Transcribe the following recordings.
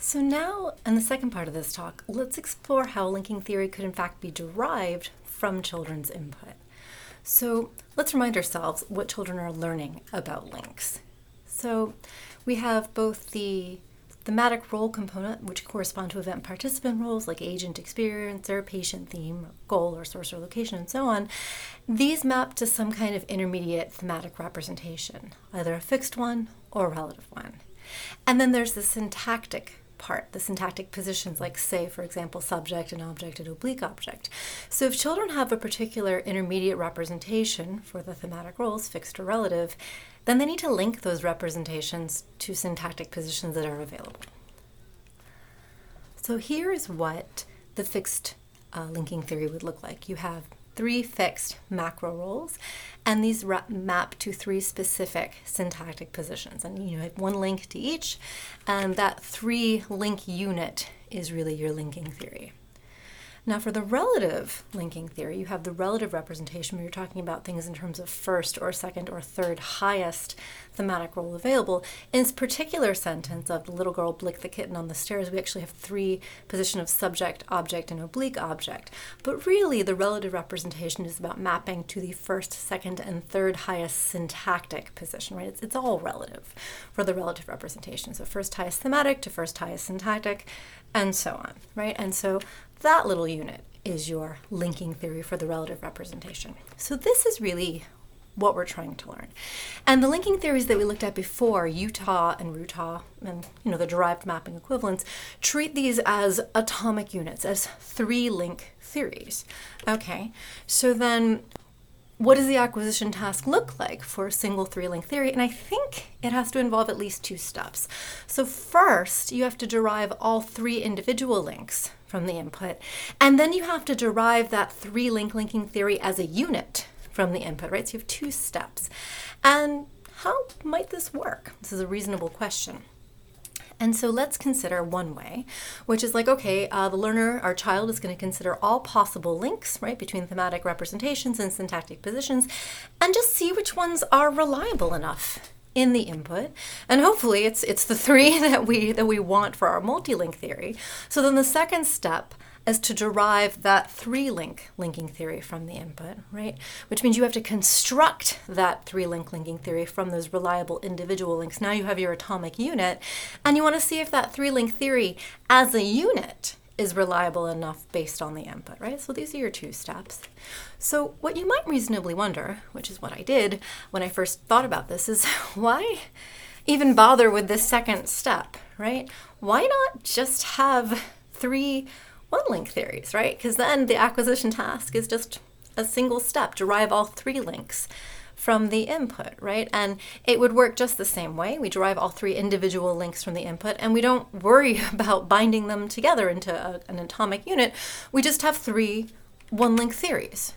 So now, in the second part of this talk, let's explore how linking theory could in fact be derived from children's input. So let's remind ourselves what children are learning about links. So we have both the thematic role component, which correspond to event participant roles like agent, experiencer, patient, theme, goal, or source or location, and so on. These map to some kind of intermediate thematic representation, either a fixed one or a relative one. And then there's the syntactic part, the syntactic positions like, say, for example, subject and object and oblique object. So if children have a particular intermediate representation for the thematic roles, fixed or relative, then they need to link those representations to syntactic positions that are available. So here is what the fixed linking theory would look like. You have 3 fixed macro roles, and these map to 3 specific syntactic positions. And you have 1 link to each, and that 3 link unit is really your linking theory. Now for the relative linking theory, you have the relative representation where you're talking about things in terms of first or second or third highest thematic role available. In this particular sentence of the little girl blinked the kitten on the stairs, we actually have 3 positions of subject, object, and oblique object. But really the relative representation is about mapping to the first, second, and third highest syntactic position, right? It's all relative for the relative representation. So first highest thematic to first highest syntactic, and so on, right? And so that little unit is your linking theory for the relative representation. So this is really what we're trying to learn. And the linking theories that we looked at before, Utah and Rutah, and the derived mapping equivalents, treat these as atomic units, as 3 link theories. Okay, so then what does the acquisition task look like for a single 3-link theory? And I think it has to involve at least 2 steps. So first, you have to derive all 3 individual links from the input, and then you have to derive that 3-link linking theory as a unit from the input, right? So you have 2 steps. And how might this work? This is a reasonable question. And so let's consider one way, which is like, okay, the learner, our child, is going to consider all possible links, right, between thematic representations and syntactic positions, and just see which ones are reliable enough in the input. And hopefully it's the 3 that we want for our multi-link theory. So then the second step is to derive that 3-link linking theory from the input, right? Which means you have to construct that 3-link linking theory from those reliable individual links. Now you have your atomic unit, and you want to see if that 3-link theory as a unit is reliable enough based on the input, right? So these are your 2 steps. So what you might reasonably wonder, which is what I did when I first thought about this, is why even bother with this second step, right? Why not just have 3 1-link theories, right? Because then the acquisition task is just a single step, derive all 3 links from the input, right? And it would work just the same way. We derive all 3 individual links from the input, and we don't worry about binding them together into an atomic unit. We just have 3 1-link theories,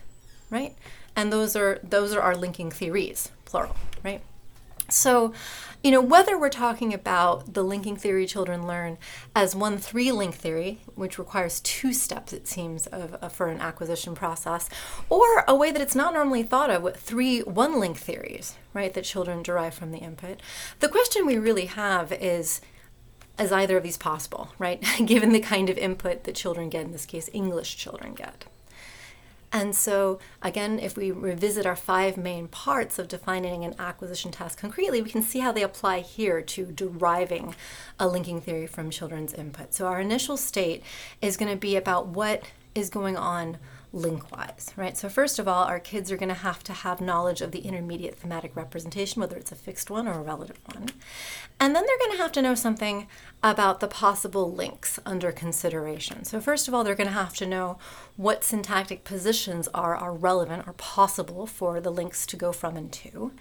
right? And those are our linking theories, plural, right? So, whether we're talking about the linking theory children learn as one 3-link theory, which requires 2 steps, it seems, for an acquisition process, or a way that it's not normally thought of with 3 1-link theories, right, that children derive from the input, the question we really have is either of these possible, right, given the kind of input that children get, in this case, English children get. And so, again, if we revisit our 5 main parts of defining an acquisition task concretely, we can see how they apply here to deriving a linking theory from children's input. So our initial state is going to be about what is going on link-wise, right? So first of all, our kids are going to have knowledge of the intermediate thematic representation, whether it's a fixed one or a relative one. And then they're going to have to know something about the possible links under consideration. So first of all, they're going to have to know what syntactic positions are relevant or possible for the links to go from and to.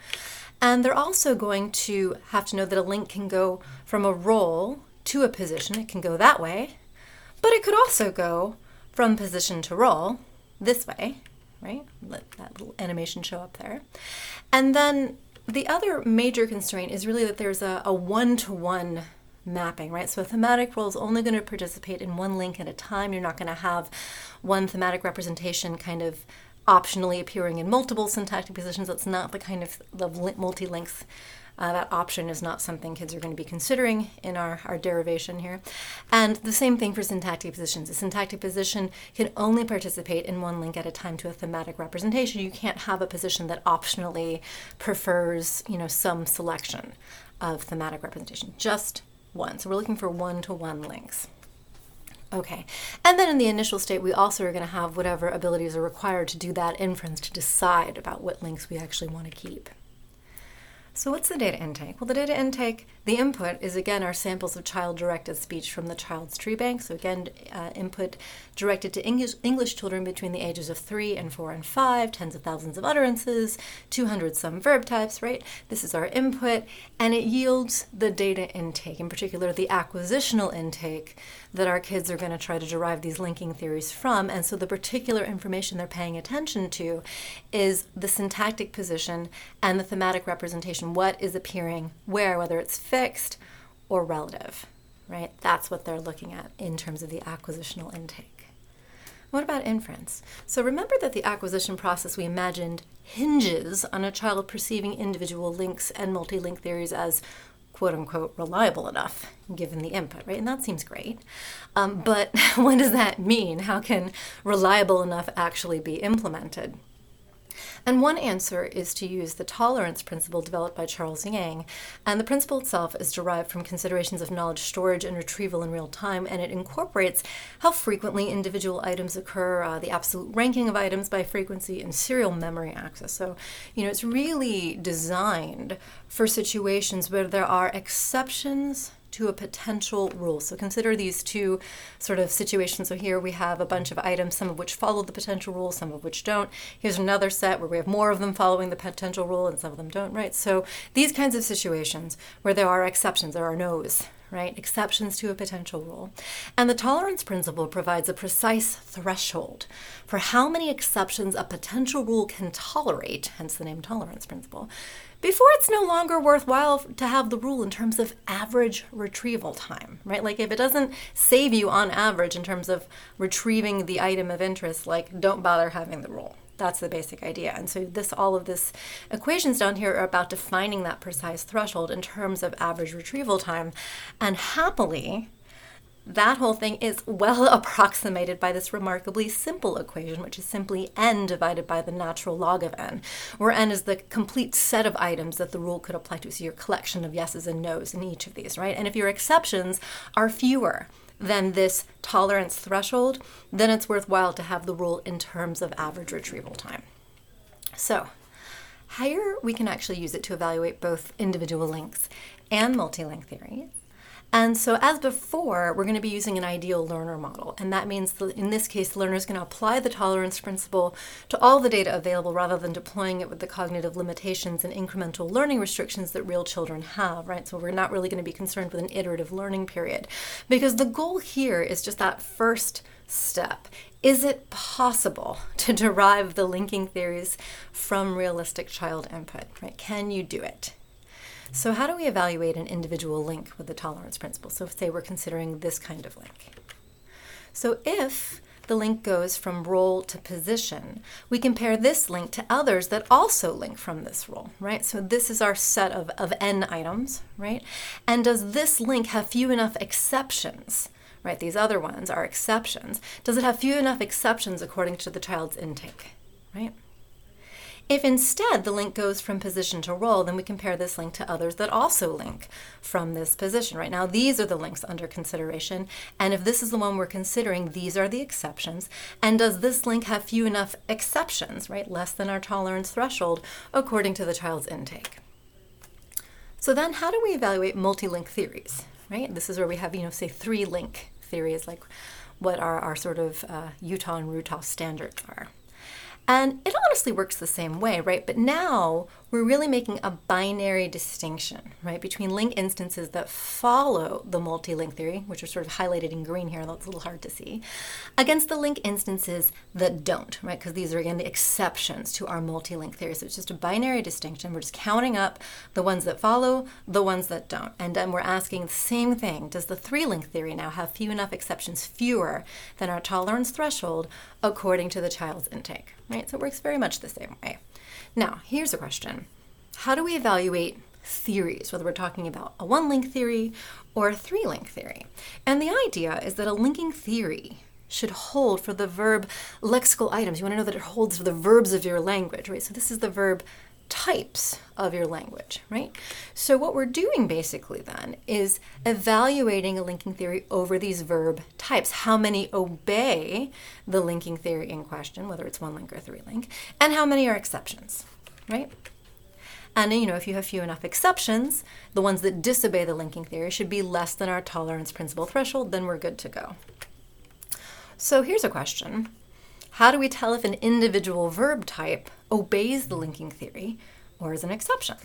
And they're also going to have to know that a link can go from a role to a position. It can go that way, but it could also go from position to role this way, right? Let that little animation show up there. And then the other major constraint is really that there's a 1-to-1 mapping, right? So a thematic role is only going to participate in 1 link at a time. You're not going to have one thematic representation kind of optionally appearing in multiple syntactic positions. That's not the kind of multi-links That option is not something kids are going to be considering in our derivation here. And the same thing for syntactic positions. A syntactic position can only participate in one link at a time to a thematic representation. You can't have a position that optionally prefers, some selection of thematic representation, just one. So we're looking for one-to-one links. Okay, and then in the initial state, we also are going to have whatever abilities are required to do that inference to decide about what links we actually want to keep. So what's the data intake? Well, the data intake, the input is again our samples of child-directed speech from the child's tree bank. So again, input directed to English children between the ages of 3 and 4 and 5, tens of thousands of utterances, 200 some verb types, right? This is our input, and it yields the data intake, in particular the acquisitional intake that our kids are going to try to derive these linking theories from. And so the particular information they're paying attention to is the syntactic position and the thematic representation. What is appearing where, whether it's fixed or relative, right? That's what they're looking at in terms of the acquisitional intake. What about inference? So remember that the acquisition process we imagined hinges on a child perceiving individual links and multi-link theories as quote-unquote reliable enough given the input, right? And that seems great. But what does that mean? How can reliable enough actually be implemented? And one answer is to use the tolerance principle developed by Charles Yang. And the principle itself is derived from considerations of knowledge storage and retrieval in real time, and it incorporates how frequently individual items occur, the absolute ranking of items by frequency, and serial memory access. So, it's really designed for situations where there are exceptions to a potential rule. So consider these two sort of situations. So here we have a bunch of items, some of which follow the potential rule, some of which don't. Here's another set where we have more of them following the potential rule and some of them don't, right? So these kinds of situations where there are exceptions, there are no's, right? Exceptions to a potential rule. And the tolerance principle provides a precise threshold for how many exceptions a potential rule can tolerate, hence the name tolerance principle, before it's no longer worthwhile to have the rule in terms of average retrieval time, right? Like if it doesn't save you on average in terms of retrieving the item of interest, like don't bother having the rule. That's the basic idea. And so all of this equations down here are about defining that precise threshold in terms of average retrieval time. And happily, that whole thing is well approximated by this remarkably simple equation, which is simply n divided by the natural log of n, where n is the complete set of items that the rule could apply to. So your collection of yeses and nos in each of these, right? And if your exceptions are fewer than this tolerance threshold, then it's worthwhile to have the rule in terms of average retrieval time. So here we can actually use it to evaluate both individual links and multi-link theories. And so as before, we're going to be using an ideal learner model. And that means that in this case, the learner is going to apply the tolerance principle to all the data available rather than deploying it with the cognitive limitations and incremental learning restrictions that real children have, right? So we're not really going to be concerned with an iterative learning period because the goal here is just that first step. Is it possible to derive the linking theories from realistic child input, right? Can you do it? So how do we evaluate an individual link with the tolerance principle? So say we're considering this kind of link. So if the link goes from role to position, we compare this link to others that also link from this role, right? So this is our set of n items, right? And does this link have few enough exceptions, right? These other ones are exceptions. Does it have few enough exceptions according to the child's intake, right? If instead the link goes from position to role, then we compare this link to others that also link from this position. Right now, these are the links under consideration. And if this is the one we're considering, these are the exceptions. And does this link have few enough exceptions, right? Less than our tolerance threshold according to the child's intake. So then how do we evaluate multi-link theories, right? This is where we have, say 3-link theories, like what our sort of Utah and Utah standards are. And it honestly works the same way, right? But now we're really making a binary distinction, right, between link instances that follow the multi-link theory, which are sort of highlighted in green here, that's a little hard to see, against the link instances that don't, right? Because these are, again, the exceptions to our multi-link theory. So it's just a binary distinction. We're just counting up the ones that follow, the ones that don't. And then we're asking the same thing. Does the 3-link theory now have few enough exceptions, fewer than our tolerance threshold, according to the child's intake, right? So it works very much the same way. Now, here's a question. How do we evaluate theories, whether we're talking about a one-link theory or a three-link theory. And the idea is that a linking theory should hold for the verb lexical items. You want to know that it holds for the verbs of your language, right? So this is the verb types of your language, right? So what we're doing basically then is evaluating a linking theory over these verb types. How many obey the linking theory in question, whether it's one link or three link, and how many are exceptions, right? And if you have few enough exceptions, the ones that disobey the linking theory should be less than our tolerance principle threshold, then we're good to go. So here's a question. How do we tell if an individual verb type obeys the linking theory or is an exception?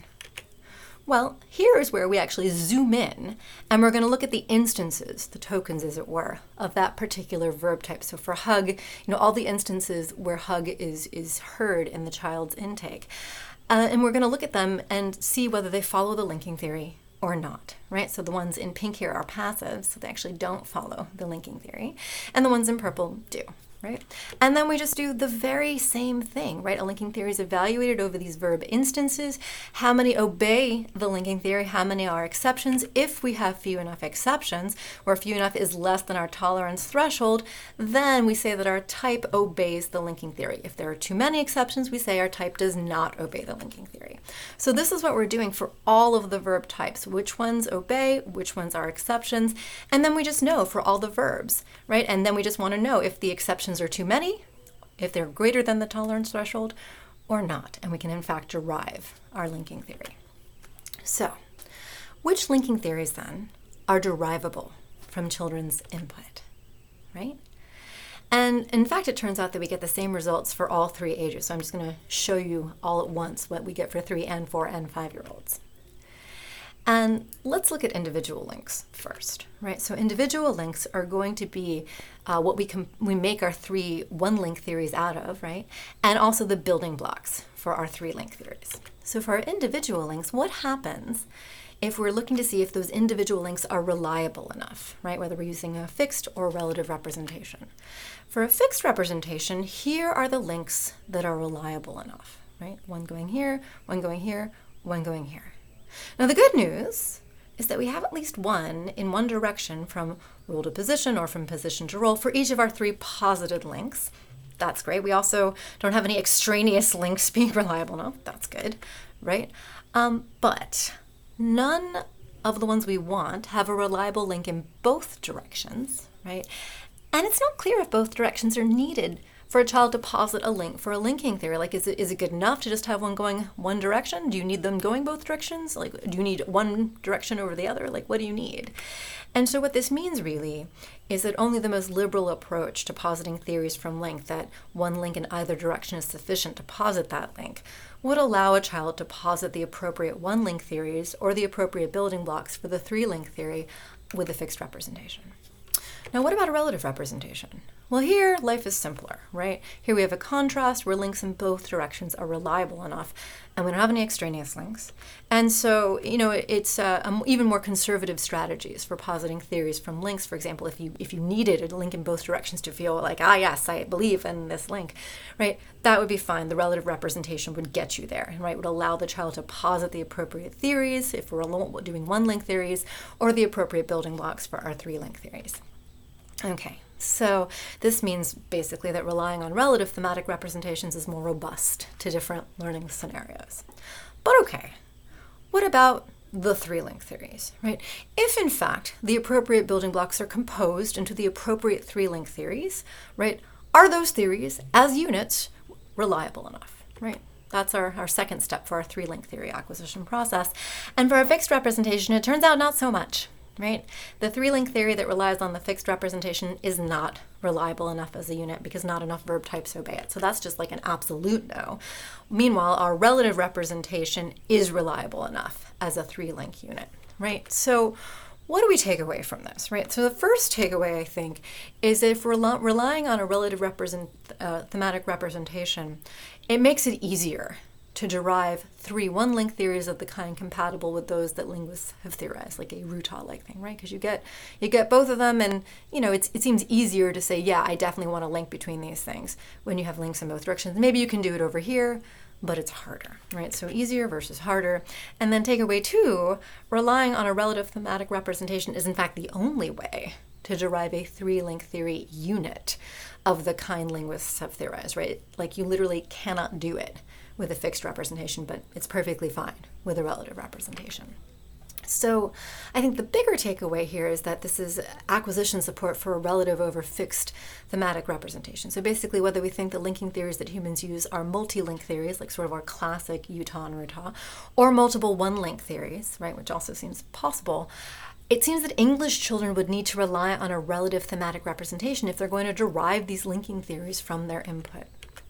Well, here is where we actually zoom in, and we're going to look at the instances, the tokens as it were, of that particular verb type. So for hug, all the instances where hug is heard in the child's intake. And we're going to look at them and see whether they follow the linking theory or not, right? So the ones in pink here are passive, so they actually don't follow the linking theory, and the ones in purple do. Right? And then we just do the very same thing, right? A linking theory is evaluated over these verb instances. How many obey the linking theory? How many are exceptions? If we have few enough exceptions, or few enough is less than our tolerance threshold, then we say that our type obeys the linking theory. If there are too many exceptions, we say our type does not obey the linking theory. So this is what we're doing for all of the verb types, which ones obey, which ones are exceptions, and then we just know for all the verbs, right? And then we just want to know if the exceptions are too many, if they're greater than the tolerance threshold or not, and we can in fact derive our linking theory. So, which linking theories then are derivable from children's input, right? And in fact, it turns out that we get the same results for all three ages. So I'm just going to show you all at once what we get for 3 and 4 and 5-year-olds. And let's look at individual links first, right? So individual links are going to be what we make our 3 one-link theories out of, right? And also the building blocks for our 3-link theories. So for our individual links, what happens if we're looking to see if those individual links are reliable enough, right? Whether we're using a fixed or relative representation. For a fixed representation, here are the links that are reliable enough, right? One going here, one going here, one going here. Now the good news is that we have at least one in one direction from role to position or from position to role for each of our 3 posited links. That's great. We also don't have any extraneous links being reliable enough. That's good, right? But none of the ones we want have a reliable link in both directions, right? And it's not clear if both directions are needed for a child to posit a link for a linking theory. Like, is it good enough to just have one going one direction? Do you need them going both directions? Like, do you need one direction over the other? Like, what do you need? And so what this means really is that only the most liberal approach to positing theories from link, that one link in either direction is sufficient to posit that link, would allow a child to posit the appropriate one-link theories or the appropriate building blocks for the 3-link theory with a fixed representation. Now, what about a relative representation? Well, here, life is simpler, right? Here we have a contrast where links in both directions are reliable enough, and we don't have any extraneous links. And so, it's even more conservative strategies for positing theories from links. For example, if you needed a link in both directions to feel like, yes, I believe in this link, right? That would be fine. The relative representation would get you there, right? Would allow the child to posit the appropriate theories if we're doing one-link theories, or the appropriate building blocks for our 3-link theories. Okay, so this means basically that relying on relative thematic representations is more robust to different learning scenarios. But okay, what about the 3-link theories, right? If in fact the appropriate building blocks are composed into the appropriate 3-link theories, right, are those theories as units reliable enough, right? That's our second step for our 3-link theory acquisition process. And for a fixed representation, it turns out not so much. Right? The 3-link theory that relies on the fixed representation is not reliable enough as a unit because not enough verb types obey it. So that's just like an absolute no. Meanwhile, our relative representation is reliable enough as a 3-link unit, right? So what do we take away from this, right? So the first takeaway, I think, is that if we're relying on a relative thematic representation, it makes it easier to derive 3 one-link theories of the kind compatible with those that linguists have theorized, like a Ruta-like thing, right? Because you get both of them, and it seems easier to say, yeah, I definitely want a link between these things when you have links in both directions. Maybe you can do it over here, but it's harder, right? So easier versus harder. And then takeaway 2, relying on a relative thematic representation is in fact the only way to derive a 3-link theory unit of the kind linguists have theorized, right? Like, you literally cannot do it with a fixed representation, but it's perfectly fine with a relative representation. So I think the bigger takeaway here is that this is acquisition support for a relative over fixed thematic representation. So basically, whether we think the linking theories that humans use are multi-link theories, like sort of our classic Utah and Rutah, or multiple one-link theories, right, which also seems possible, it seems that English children would need to rely on a relative thematic representation if they're going to derive these linking theories from their input.